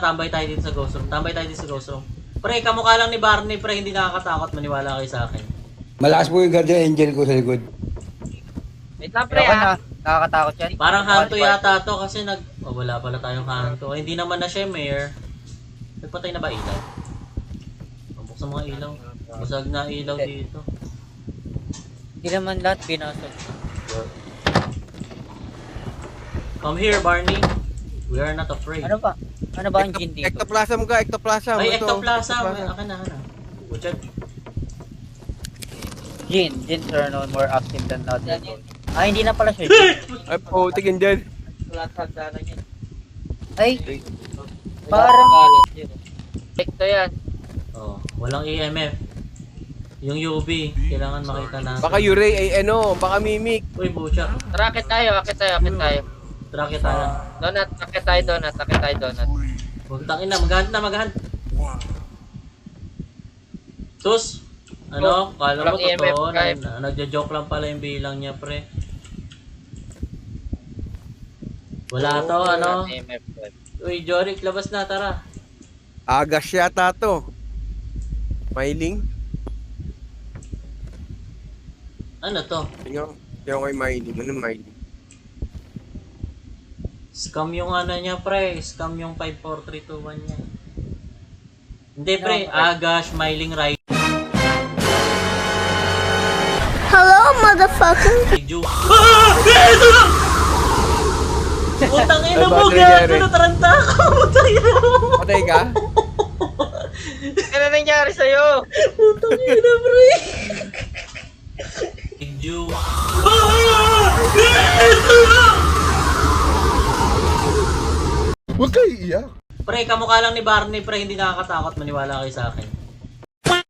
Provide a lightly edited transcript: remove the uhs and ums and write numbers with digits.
Tambay tayo dito sa ghost room. Tambay tayo dito sa ghost room. Pre, kamukha lang ni Barney, pre, hindi nakakatakot. Maniwala kayo sa akin. Malakas po yung guardian angel ko sa likod. Wait lang pre Ayoko na. ah. Nakakatakot yan. Parang hanto yata to kasi Oh, wala pala tayong hanto. Hindi naman na siya, Mayor. Nagpatay na ba ilaw? Buksan mga ilaw. Basag na ilaw dito. Hindi naman lahat binasag. Come here, Barney. We are not afraid. Ano ba? Ano ba ang gin dito? Ectoplasm ka, ectoplasm. Ay, Ito, ectoplasm. Akin na. Butchad. Gin. Gins are known more active than other. Ah, hindi na pala siya. Ay, tigin dyan. Wala tagdanan yan. Ay, parang... Ito yan. Oh, walang EMF. Yung UV, kailangan makita natin. Baka Uray ay baka Mimic. Uy, butchad. Tara, akit tayo. Track it tayo. Donut, akit tayo donut. Huwag tangina, maghahan. Sus! Ano? Kala mo Walang EMF, totoo? guys. Nagja-joke lang pala yung bilang niya, pre. Wala to, ano? Uy, Jorik, labas na, tara. Agas yata to. Mailing. Ano to? Tingnan ko kay Mailing. Ano Mailing? Scam yung ano niya, pre. Scam yung 54321 niya. Hindi, pre. Agash, Smiling Right. Hello, motherfucker. Ju. Ito na! Utang ina mo, gago na taranta ako. Utang ina mo. Patay ka? Ano nangyari sa'yo? Utang ina, pre. Ju. Ito na! Huwag kayo iiyak. Pre, kamukha lang ni Barney, pre, hindi nakakatakot. Maniwala kayo sa akin.